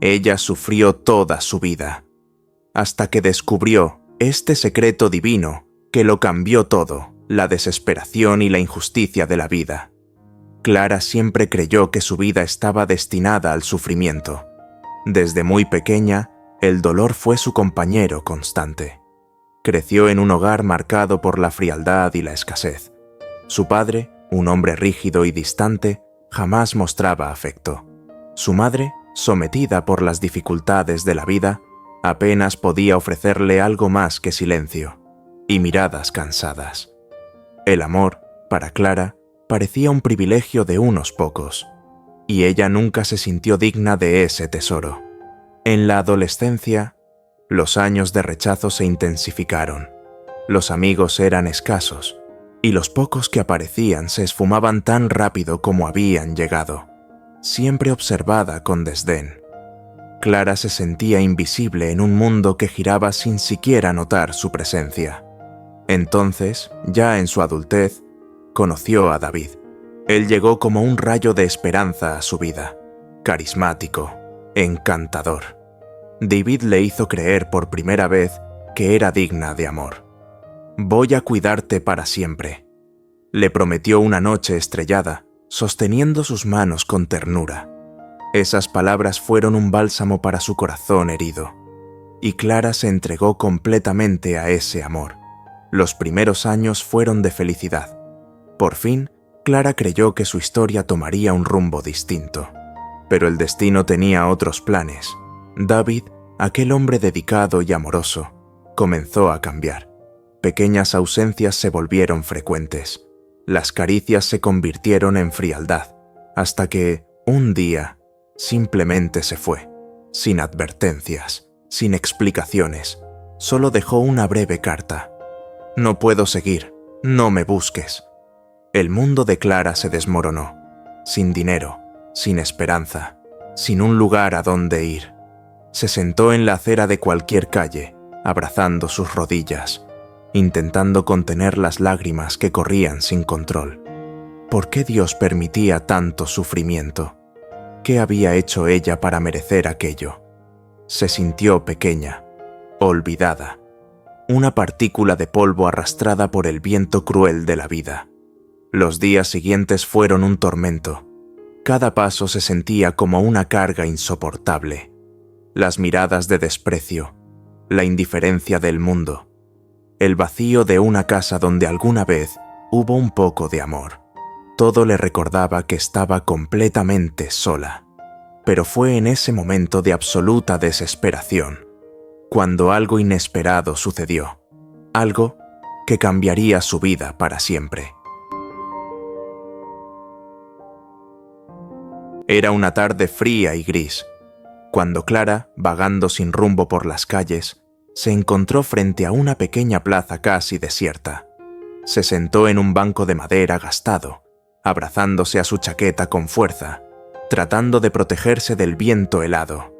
Ella sufrió toda su vida, hasta que descubrió este secreto divino que lo cambió todo, la desesperación y la injusticia de la vida. Clara siempre creyó que su vida estaba destinada al sufrimiento. Desde muy pequeña, el dolor fue su compañero constante. Creció en un hogar marcado por la frialdad y la escasez. Su padre, un hombre rígido y distante, jamás mostraba afecto. Su madre, sometida por las dificultades de la vida, apenas podía ofrecerle algo más que silencio y miradas cansadas. El amor, para Clara, parecía un privilegio de unos pocos, y ella nunca se sintió digna de ese tesoro. En la adolescencia, los años de rechazo se intensificaron. Los amigos eran escasos, y los pocos que aparecían se esfumaban tan rápido como habían llegado, siempre observada con desdén. Clara se sentía invisible en un mundo que giraba sin siquiera notar su presencia. Entonces, ya en su adultez, conoció a David. Él llegó como un rayo de esperanza a su vida, carismático, encantador. David le hizo creer por primera vez que era digna de amor. «Voy a cuidarte para siempre», le prometió una noche estrellada, sosteniendo sus manos con ternura. Esas palabras fueron un bálsamo para su corazón herido, y Clara se entregó completamente a ese amor. Los primeros años fueron de felicidad. Por fin, Clara creyó que su historia tomaría un rumbo distinto. Pero el destino tenía otros planes. David, aquel hombre dedicado y amoroso, comenzó a cambiar. Pequeñas ausencias se volvieron frecuentes. Las caricias se convirtieron en frialdad, hasta que, un día, simplemente se fue, sin advertencias, sin explicaciones. Solo dejó una breve carta. «No puedo seguir, no me busques». El mundo de Clara se desmoronó, sin dinero, sin esperanza, sin un lugar a donde ir. Se sentó en la acera de cualquier calle, abrazando sus rodillas, intentando contener las lágrimas que corrían sin control. ¿Por qué Dios permitía tanto sufrimiento? ¿Qué había hecho ella para merecer aquello? Se sintió pequeña, olvidada, una partícula de polvo arrastrada por el viento cruel de la vida. Los días siguientes fueron un tormento. Cada paso se sentía como una carga insoportable. Las miradas de desprecio, la indiferencia del mundo, el vacío de una casa donde alguna vez hubo un poco de amor. Todo le recordaba que estaba completamente sola. Pero fue en ese momento de absoluta desesperación cuando algo inesperado sucedió, algo que cambiaría su vida para siempre. Era una tarde fría y gris, cuando Clara, vagando sin rumbo por las calles, se encontró frente a una pequeña plaza casi desierta. Se sentó en un banco de madera gastado, abrazándose a su chaqueta con fuerza, tratando de protegerse del viento helado.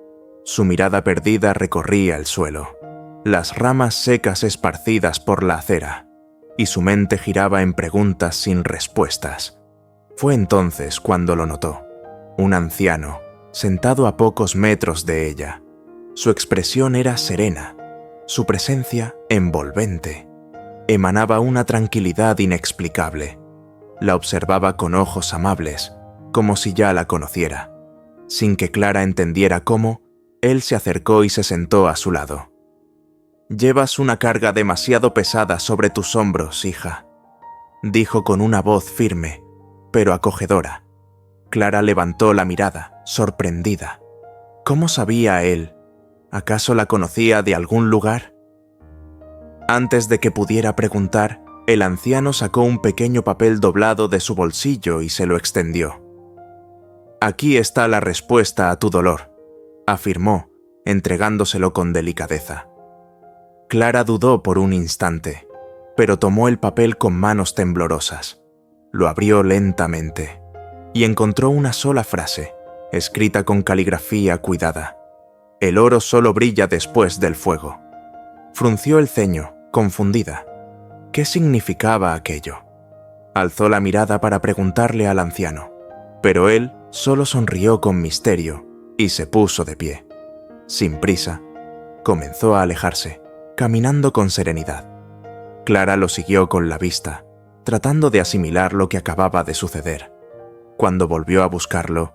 Su mirada perdida recorría el suelo, las ramas secas esparcidas por la acera, y su mente giraba en preguntas sin respuestas. Fue entonces cuando lo notó. Un anciano, sentado a pocos metros de ella. Su expresión era serena, su presencia envolvente. Emanaba una tranquilidad inexplicable. La observaba con ojos amables, como si ya la conociera. Sin que Clara entendiera cómo, él se acercó y se sentó a su lado. «Llevas una carga demasiado pesada sobre tus hombros, hija», dijo con una voz firme, pero acogedora. Clara levantó la mirada, sorprendida. ¿Cómo sabía él? ¿Acaso la conocía de algún lugar? Antes de que pudiera preguntar, el anciano sacó un pequeño papel doblado de su bolsillo y se lo extendió. «Aquí está la respuesta a tu dolor», afirmó, entregándoselo con delicadeza. Clara dudó por un instante, pero tomó el papel con manos temblorosas. Lo abrió lentamente y encontró una sola frase, escrita con caligrafía cuidada. «El oro solo brilla después del fuego». Frunció el ceño, confundida. ¿Qué significaba aquello? Alzó la mirada para preguntarle al anciano, pero él solo sonrió con misterio y se puso de pie. sin prisa, comenzó a alejarse, caminando con serenidad. Clara lo siguió con la vista, tratando de asimilar lo que acababa de suceder. Cuando volvió a buscarlo,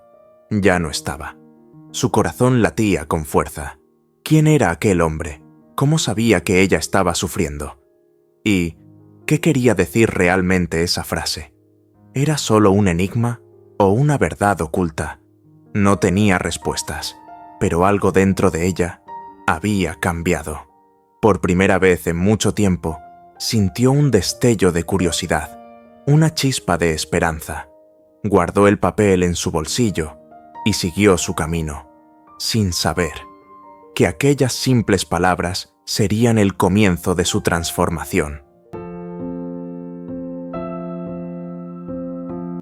ya no estaba. Su corazón latía con fuerza. ¿Quién era aquel hombre? ¿Cómo sabía que ella estaba sufriendo? ¿Y qué quería decir realmente esa frase? ¿Era solo un enigma o una verdad oculta? No tenía respuestas, pero algo dentro de ella había cambiado. Por primera vez en mucho tiempo, sintió un destello de curiosidad, una chispa de esperanza. Guardó el papel en su bolsillo y siguió su camino, sin saber que aquellas simples palabras serían el comienzo de su transformación.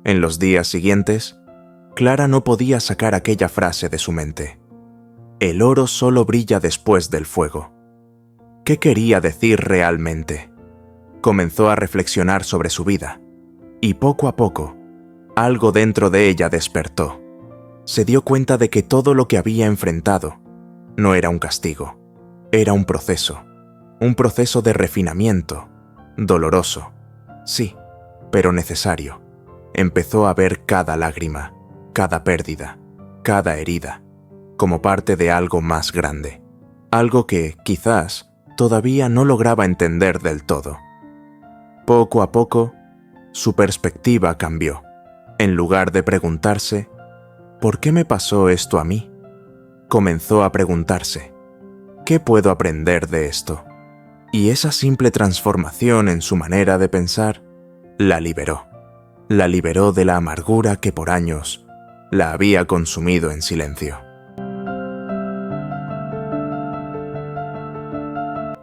En los días siguientes, Clara no podía sacar aquella frase de su mente. El oro solo brilla después del fuego. ¿Qué quería decir realmente? Comenzó a reflexionar sobre su vida, y poco a poco, algo dentro de ella despertó. Se dio cuenta de que todo lo que había enfrentado no era un castigo, era un proceso de refinamiento, doloroso, sí, pero necesario. Empezó a ver cada lágrima, cada pérdida, cada herida, como parte de algo más grande, algo que, quizás, todavía no lograba entender del todo. Poco a poco, su perspectiva cambió. En lugar de preguntarse, ¿por qué me pasó esto a mí?, comenzó a preguntarse, ¿qué puedo aprender de esto? Y esa simple transformación en su manera de pensar la liberó. La liberó de la amargura que por años la había consumido en silencio.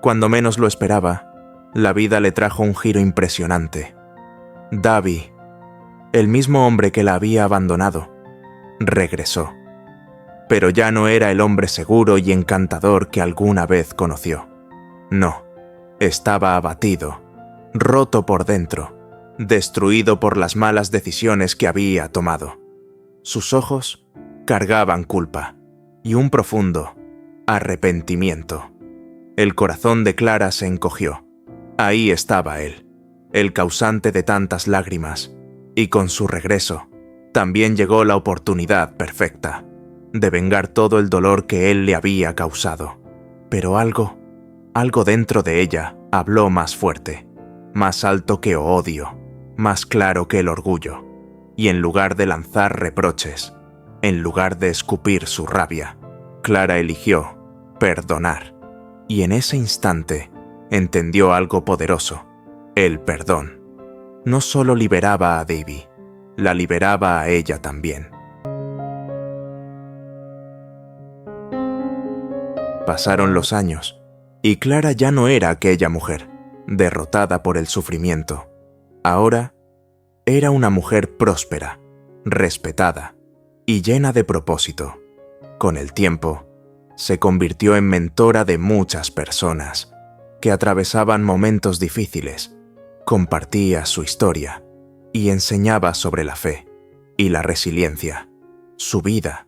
Cuando menos lo esperaba, la vida le trajo un giro impresionante. Davi, el mismo hombre que la había abandonado, regresó. Pero ya no era el hombre seguro y encantador que alguna vez conoció. No, estaba abatido, roto por dentro, destruido por las malas decisiones que había tomado. Sus ojos cargaban culpa y un profundo arrepentimiento. El corazón de Clara se encogió. Ahí estaba él, el causante de tantas lágrimas, y con su regreso también llegó la oportunidad perfecta de vengar todo el dolor que él le había causado. Pero algo dentro de ella habló más fuerte, más alto que odio, más claro que el orgullo, y en lugar de lanzar reproches, en lugar de escupir su rabia, Clara eligió perdonar. Y en ese instante entendió algo poderoso: el perdón no solo liberaba a Davy, la liberaba a ella también. Pasaron los años, y Clara ya no era aquella mujer, derrotada por el sufrimiento. Ahora era una mujer próspera, respetada y llena de propósito. Con el tiempo, se convirtió en mentora de muchas personas que atravesaban momentos difíciles, compartía su historia y enseñaba sobre la fe y la resiliencia. Su vida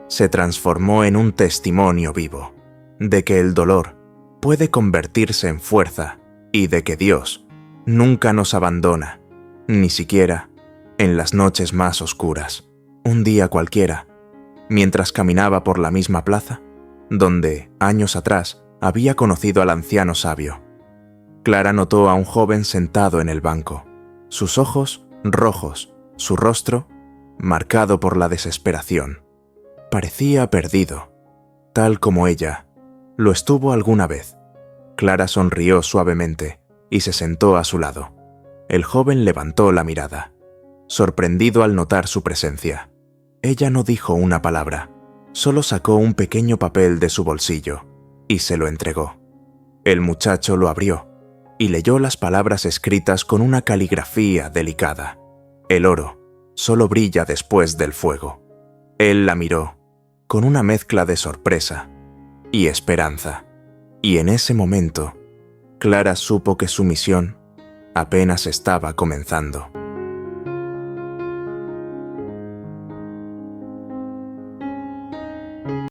se transformó en un testimonio vivo de que el dolor puede convertirse en fuerza y de que Dios nunca nos abandona, ni siquiera en las noches más oscuras. Un día cualquiera, mientras caminaba por la misma plaza, donde, años atrás, había conocido al anciano sabio, Clara notó a un joven sentado en el banco, sus ojos rojos, su rostro marcado por la desesperación. Parecía perdido, tal como ella lo estuvo alguna vez. Clara sonrió suavemente y se sentó a su lado. El joven levantó la mirada, sorprendido al notar su presencia. Ella no dijo una palabra, solo sacó un pequeño papel de su bolsillo y se lo entregó. El muchacho lo abrió y leyó las palabras escritas con una caligrafía delicada. El oro solo brilla después del fuego. Él la miró con una mezcla de sorpresa y esperanza, y en ese momento, Clara supo que su misión apenas estaba comenzando.